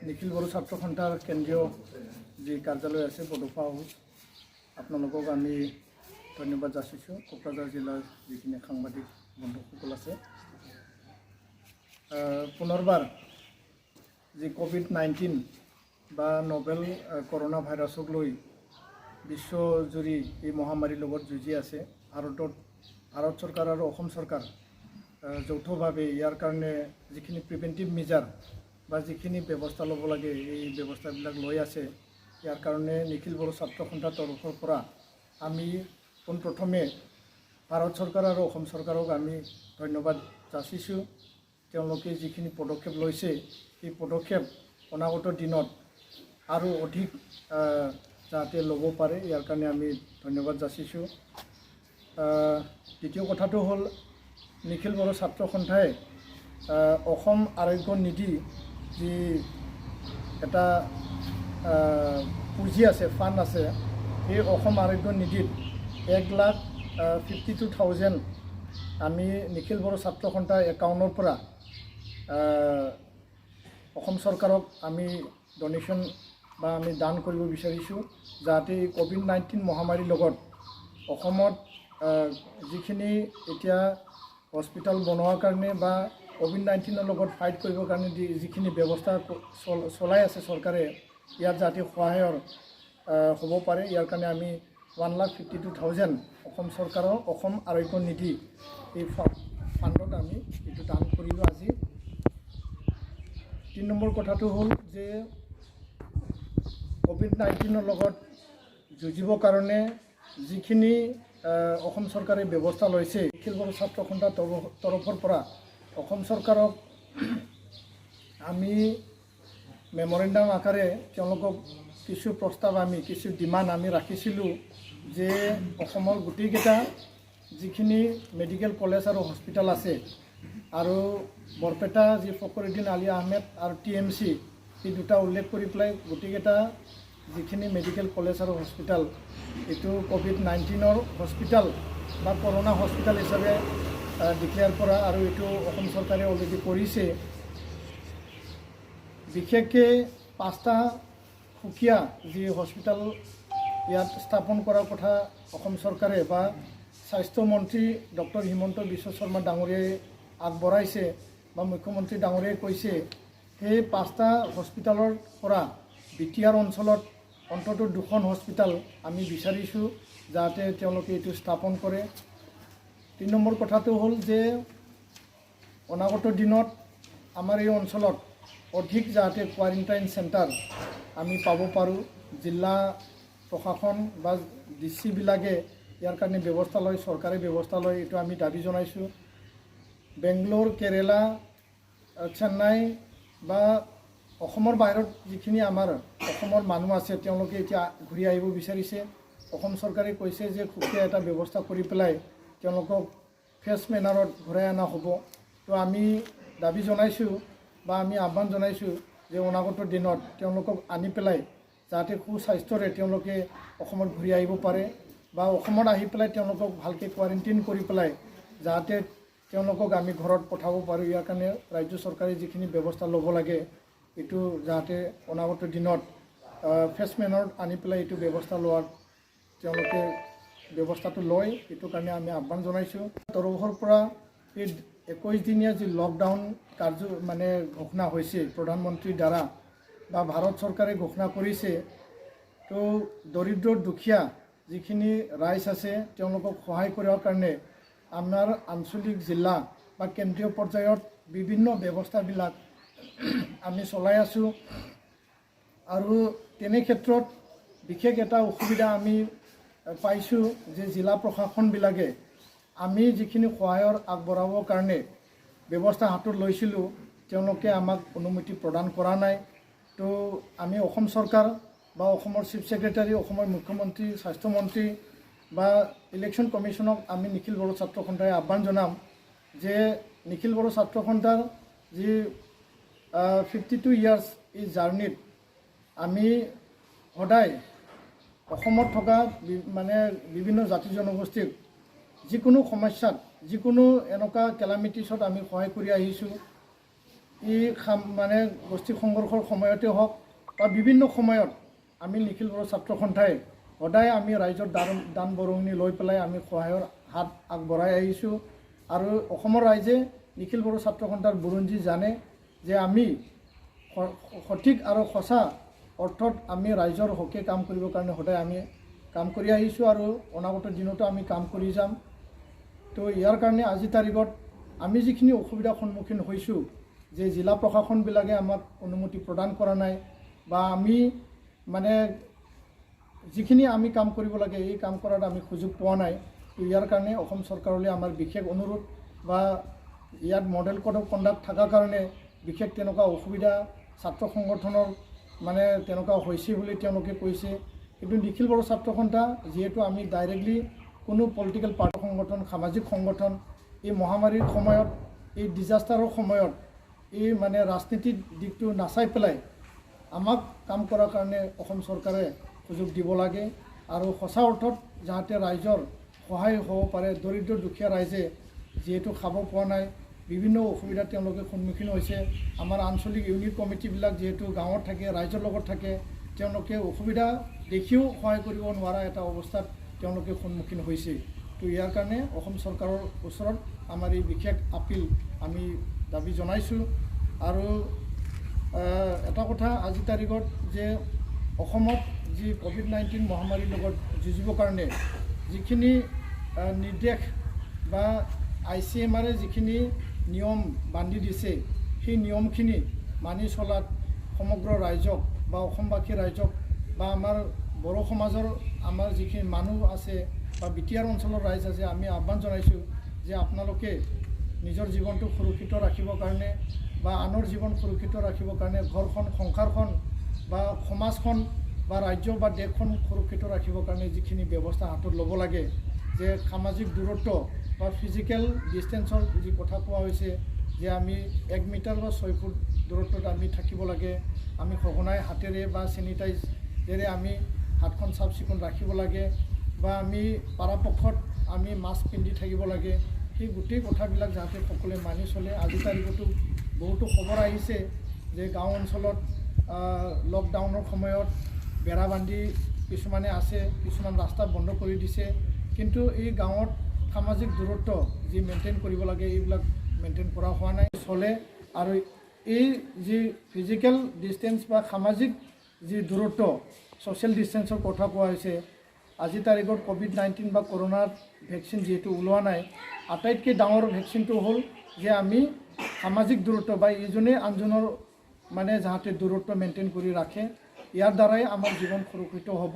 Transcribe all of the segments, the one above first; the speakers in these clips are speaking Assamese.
নিখিল বড়ো ছাত্ৰ সন্থাৰ কেন্দ্ৰীয় যি কাৰ্যালয় আছে বডোফা হাউচ আপোনালোকক আমি ধন্যবাদ যাচিছোঁ। কোকৰাঝাৰ জিলাৰ যিখিনি সাংবাদিক বন্ধুসকল আছে, পুনৰবাৰ যি কোভিড-19 বা নভেল কৰোণা ভাইৰাছক লৈ বিশ্বজুৰি এই মহামাৰীৰ লগত যুঁজি আছে। ভাৰত চৰকাৰ আৰু অসম চৰকাৰ যৌথভাৱে ইয়াৰ কাৰণে যিখিনি প্ৰিভেণ্টিভ মেজাৰ বা যিখিনি ব্যৱস্থা ল'ব লাগে এই ব্যৱস্থাবিলাক লৈ আছে। ইয়াৰ কাৰণে নিখিল বড়ো ছাত্ৰ সন্থাৰ তৰফৰ পৰা আমি পোনপ্ৰথমে ভাৰত চৰকাৰ আৰু অসম চৰকাৰক আমি ধন্যবাদ যাচিছোঁ। তেওঁলোকে যিখিনি পদক্ষেপ লৈছে এই পদক্ষেপ অনাগত দিনত আৰু অধিক যাতে ল'ব পাৰে ইয়াৰ কাৰণে আমি ধন্যবাদ যাচিছোঁ। দ্বিতীয় কথাটো হ'ল নিখিল বড়ো ছাত্ৰ সন্থাই অসম আৰোগ্য নিধি যি এটা পুঁজি আছে, ফাণ্ড আছে, এই অসম আৰোগ্য নিধিত 1,52,000 আমি নিখিল বড়ো ছাত্ৰ সন্থাৰ একাউণ্টৰ পৰা অসম চৰকাৰক আমি ডনেশ্যন বা আমি দান কৰিব বিচাৰিছোঁ, যাতে কোভিড-19 মহামাৰীৰ লগত অসমত যিখিনি এতিয়া হস্পিটেল বনোৱাৰ কাৰণে বা কোভিড-19ৰ লগত ফাইট কৰিবৰ কাৰণে যিখিনি ব্যৱস্থা চলাই আছে চৰকাৰে, ইয়াত যাতে সহায়ৰ হ'ব পাৰে ইয়াৰ কাৰণে আমি 1,52,000 অসম চৰকাৰৰ অসম আৰোগ্য নিধি এই ফাণ্ডত আমি এইটো দান কৰিলোঁ আজি। 3 নম্বৰ কথাটো হ'ল যে কোভিড-19ৰ লগত যুঁজিবৰ কাৰণে যিখিনি অসম চৰকাৰে ব্যৱস্থা লৈছে, নিখিল বড়ো ছাত্ৰ সন্থাৰ তৰফৰ পৰা অসম চৰকাৰক আমি মেমৰেণ্ডাম আকাৰে তেওঁলোকক কিছু প্ৰস্তাৱ কিছু ডিমাণ্ড আমি ৰাখিছিলোঁ যে অসমৰ গোটেইকেইটা যিখিনি মেডিকেল কলেজ আৰু হস্পিটেল আছে আৰু বৰপেটা যি ফখৰুদ্দিন আলী আহমেদ আৰু TMC এই দুটা উল্লেখ কৰি পেলাই গোটেইকেইটা যিখিনি মেডিকেল কলেজ আৰু হস্পিটেল এইটো কোভিড-19ৰ হস্পিটেল বা কৰোণা হস্পিটেল হিচাপে ডিক্লেয়াৰ কৰা আৰু এইটো অসম চৰকাৰে অলৰেডি কৰিছে। বিশেষকৈ 5টা সুকীয়া যি হস্পিটেল ইয়াত স্থাপন কৰাৰ কথা অসম চৰকাৰে বা স্বাস্থ্যমন্ত্ৰী ডক্টৰ হিমন্ত বিশ্ব শৰ্মা ডাঙৰীয়াই আগবঢ়াইছে বা মুখ্যমন্ত্ৰী ডাঙৰীয়াই কৈছে, সেই 5টা হস্পিটেলৰ পৰা BTR অঞ্চলত অন্ততঃ 2খন হস্পিটেল আমি বিচাৰিছোঁ যাতে তেওঁলোকে এইটো স্থাপন কৰে। 3 নম্বৰ কথাটো হ'ল যে অনাগত দিনত আমাৰ এই অঞ্চলত অধিক যাতে কোৱাৰেণ্টাইন চেণ্টাৰ আমি পাব পাৰোঁ। জিলা প্ৰশাসন বা DC-বিলাকে ইয়াৰ কাৰণে ব্যৱস্থা লয়, চৰকাৰে ব্যৱস্থা লয়, এইটো আমি দাবী জনাইছোঁ। বেংগলোৰ, কেৰেলা, চেন্নাই বা অসমৰ বাহিৰত যিখিনি আমাৰ অসমৰ মানুহ আছে তেওঁলোকে এতিয়া ঘূৰি আহিব বিচাৰিছে। অসম চৰকাৰে কৈছে যে সুকীয়া এটা ব্যৱস্থা কৰি পেলাই তেওঁলোকক ফেচ মেনাৰত ঘূৰাই অনা হ'ব। তো আমি দাবী জনাইছোঁ বা আমি আহ্বান জনাইছোঁ যে অনাগত দিনত তেওঁলোকক আনি পেলাই যাতে সুস্বাস্থ্যৰে তেওঁলোকে অসমত ঘূৰি আহিব পাৰে বা অসমত আহি পেলাই তেওঁলোকক ভালকৈ কোৱাৰেণ্টাইন কৰি পেলাই যাতে তেওঁলোকক আমি ঘৰত পঠাব পাৰোঁ। ইয়াৰ কাৰণে ৰাজ্য চৰকাৰে যিখিনি ব্যৱস্থা ল'ব লাগে এইটো যাতে অনাগত দিনত ফেচ মেনাৰত আনি পেলাই এইটো ব্যৱস্থা লোৱাৰ তেওঁলোকে ব্যৱস্থাটো লয়, এইটো কাৰণে আমি আহ্বান জনাইছোঁ। তৰফৰ পৰা এই 21 দিনীয়া যি লকডাউন ঘোষণা হৈছে প্ৰধানমন্ত্ৰীৰ দ্বাৰা বা ভাৰত চৰকাৰে ঘোষণা কৰিছে, তো দৰিদ্ৰ দুখীয়া যিখিনি ৰাইজ আছে তেওঁলোকক সহায় কৰাৰ কাৰণে আমাৰ আঞ্চলিক জিলা বা কেন্দ্ৰীয় পৰ্যায়ত বিভিন্ন ব্যৱস্থাবিলাক আমি চলাই আছোঁ। আৰু তেনে ক্ষেত্ৰত বিশেষ এটা অসুবিধা আমি পাইছোঁ যে জিলা প্ৰশাসনবিলাকে আমি যিখিনি সহায়ৰ আগবঢ়াবৰ কাৰণে ব্যৱস্থা হাতত লৈছিলোঁ তেওঁলোকে আমাক অনুমতি প্ৰদান কৰা নাই। তো আমি অসম চৰকাৰ বা অসমৰ চিফ ছেক্ৰেটাৰী, অসমৰ মুখ্যমন্ত্ৰী, স্বাস্থ্যমন্ত্ৰী বা ইলেকশ্যন কমিশ্যনক আমি নিখিল বড়ো ছাত্ৰ সন্থাই আহ্বান জনাম যে নিখিল বড়ো ছাত্ৰ সন্থাৰ যি 52 ইয়াৰ্ছ এই জাৰ্ণিত আমি সদায় অসমত থকা বিভিন্ন জাতি জনগোষ্ঠীক যিকোনো সমস্যাত যিকোনো এনেকুৱা কেলামিটিছত আমি সহায় কৰি আহিছোঁ। মানে গোষ্ঠী সংঘৰ্ষৰ সময়তে হওক বা বিভিন্ন সময়ত আমি নিখিল বড়ো ছাত্ৰ সন্থাই সদায় আমি ৰাইজৰ দান বৰঙণি লৈ পেলাই আমি সহায়ৰ হাত আগবঢ়াই আহিছোঁ। আৰু অসমৰ ৰাইজে নিখিল বড়ো ছাত্ৰ সন্থাৰ বুৰঞ্জী জানে যে আমি সঠিক আৰু সঁচা অৰ্থত আমি ৰাইজৰ হকে কাম কৰিবৰ কাৰণে সদায় আমি কাম কৰি আহিছোঁ আৰু অনাগত দিনতো আমি কাম কৰি যাম। তো ইয়াৰ কাৰণে আজি তাৰিখত আমি যিখিনি অসুবিধাৰ সন্মুখীন হৈছোঁ যে জিলা প্ৰশাসনবিলাকে আমাক অনুমতি প্ৰদান কৰা নাই বা আমি মানে যিখিনি আমি কাম কৰিব লাগে এই কাম কৰাত আমি সুযোগ পোৱা নাই। তো ইয়াৰ কাৰণে অসম চৰকাৰলৈ আমাৰ বিশেষ অনুৰোধ বা ইয়াত মডেল কোড অফ কণ্ডাক্ট থকাৰ কাৰণে বিশেষ তেনেকুৱা অসুবিধা ছাত্ৰ সংগঠনৰ মানে তেনেকুৱা হৈছে বুলি তেওঁলোকে কৈছে। কিন্তু নিখিল বড়ো ছাত্ৰ সন্থা যিহেতু আমি ডাইৰেক্টলি কোনো পলিটিকেল পাৰ্টি সংগঠন সামাজিক সংগঠন এই মহামাৰীৰ সময়ত এই ডিজাষ্টাৰৰ সময়ত এই মানে ৰাজনীতিৰ দিশটো নাচাই পেলাই আমাক কাম কৰাৰ কাৰণে অসম চৰকাৰে সুযোগ দিব লাগে আৰু সঁচা অৰ্থত যাতে ৰাইজৰ সহায় হ'ব পাৰে। দৰিদ্ৰ দুখীয়া ৰাইজে যিহেতু খাব পোৱা নাই, বিভিন্ন অসুবিধাত তেওঁলোকে সন্মুখীন হৈছে। আমাৰ আঞ্চলিক ইউনিট কমিটিবিলাক যিহেতু গাঁৱত থাকে, ৰাইজৰ লগত থাকে, তেওঁলোকে অসুবিধা দেখিও সহায় কৰিব নোৱাৰা এটা অৱস্থাত তেওঁলোকে সন্মুখীন হৈছে। তো ইয়াৰ কাৰণে অসম চৰকাৰৰ ওচৰত আমাৰ এই বিশেষ আপিল আমি দাবী জনাইছোঁ। আৰু এটা কথা আজিৰ তাৰিখত যে অসমত যি COVID-19 মহামাৰীৰ লগত যুঁজিবৰ কাৰণে যিখিনি নিৰ্দেশ বা ICMRে যিখিনি নিয়ম বান্ধি দিছে সেই নিয়মখিনি মানি চলাত সমগ্ৰ ৰাইজক বা অসমবাসী ৰাইজক বা আমাৰ বড়ো সমাজৰ আমাৰ যিখিনি মানুহ আছে বা BTR অঞ্চলৰ ৰাইজ আছে আমি আহ্বান জনাইছোঁ যে আপোনালোকে নিজৰ জীৱনটো সুৰক্ষিত ৰাখিবৰ কাৰণে বা আনৰ জীৱন সুৰক্ষিত ৰাখিবৰ কাৰণে ঘৰখন সংসাৰখন বা সমাজখন বা ৰাজ্য বা দেশখন সুৰক্ষিত ৰাখিবৰ কাৰণে যিখিনি ব্যৱস্থা হাতত ল'ব লাগে যে সামাজিক দূৰত্ব বা ফিজিকেল ডিষ্টেঞ্চৰ যি কথা কোৱা হৈছে যে আমি 1 মিটাৰ বা 6 ফুট দূৰত্বত আমি থাকিব লাগে। আমি সঘনাই হাতেৰে বা চেনিটাইজেৰে আমি হাতখন চাফ চিকুণ ৰাখিব লাগে বা আমি পৰাপক্ষত আমি মাস্ক পিন্ধি থাকিব লাগে। সেই গোটেই কথাবিলাক যাতে সকলোৱে মানি চলে। আজি তাৰিখতো বহুতো খবৰ আহিছে যে গাঁও অঞ্চলত লকডাউনৰ সময়ত বেৰাবান্ধি কিছুমানে আছে, কিছুমান ৰাস্তা বন্ধ কৰি দিছে, কিন্তু এই গাঁৱত সামাজিক দূৰত্ব যি মেইনটেইন কৰিব লাগে এইবিলাক মেইনটেইন কৰা হোৱা নাই চলে। আৰু এই যি ফিজিকেল ডিষ্টেঞ্চ বা সামাজিক যি দূৰত্ব ছ'চিয়েল ডিষ্টেঞ্চৰ কথা কোৱা হৈছে, আজি তাৰিখত COVID-19 বা কৰোনাৰ ভেকচিন যিহেতু ওলোৱা নাই, আটাইতকৈ ডাঙৰ ভেকচিনটো হ'ল যে আমি সামাজিক দূৰত্ব বা ইজনে আনজনৰ মানে যাতে দূৰত্ব মেইনটেইন কৰি ৰাখে। ইয়াৰ দ্বাৰাই আমাৰ জীৱন সুৰক্ষিত হ'ব,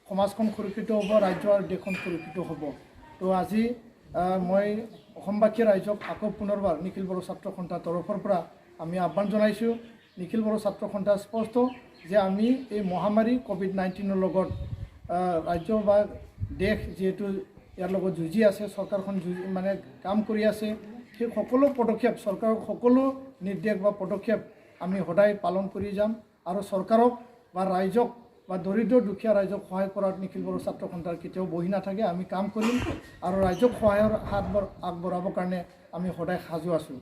সমাজখন সুৰক্ষিত হ'ব, ৰাজ্য আৰু দেশখন সুৰক্ষিত হ'ব। তো আজি মই অসমবাসী ৰাইজক আকৌ পুনৰবাৰ নিখিল বড়ো ছাত্ৰ সন্থাৰ তৰফৰ পৰা আমি আহ্বান জনাইছোঁ। নিখিল বড়ো ছাত্ৰ সন্থা স্পষ্ট যে আমি এই মহামাৰী COVID-19ৰ লগত ৰাজ্য বা দেশ যিহেতু ইয়াৰ লগত যুঁজি আছে, চৰকাৰখন মানে কাম কৰি আছে, সেই সকলো পদক্ষেপ চৰকাৰৰ সকলো নিৰ্দেশ বা পদক্ষেপ আমি সদায় পালন কৰি যাম। আৰু চৰকাৰক বা ৰাইজক বা দৰিদ্ৰ দুখীয়া ৰাইজক সহায় কৰাত নিখিল বড়ো ছাত্ৰ সন্থাৰ কেতিয়াও বহি নাথাকে। আমি কাম কৰিম আৰু ৰাইজক সহায়ৰ হাত আগবঢ়াবৰ কাৰণে আমি সদায় সাজু আছোঁ।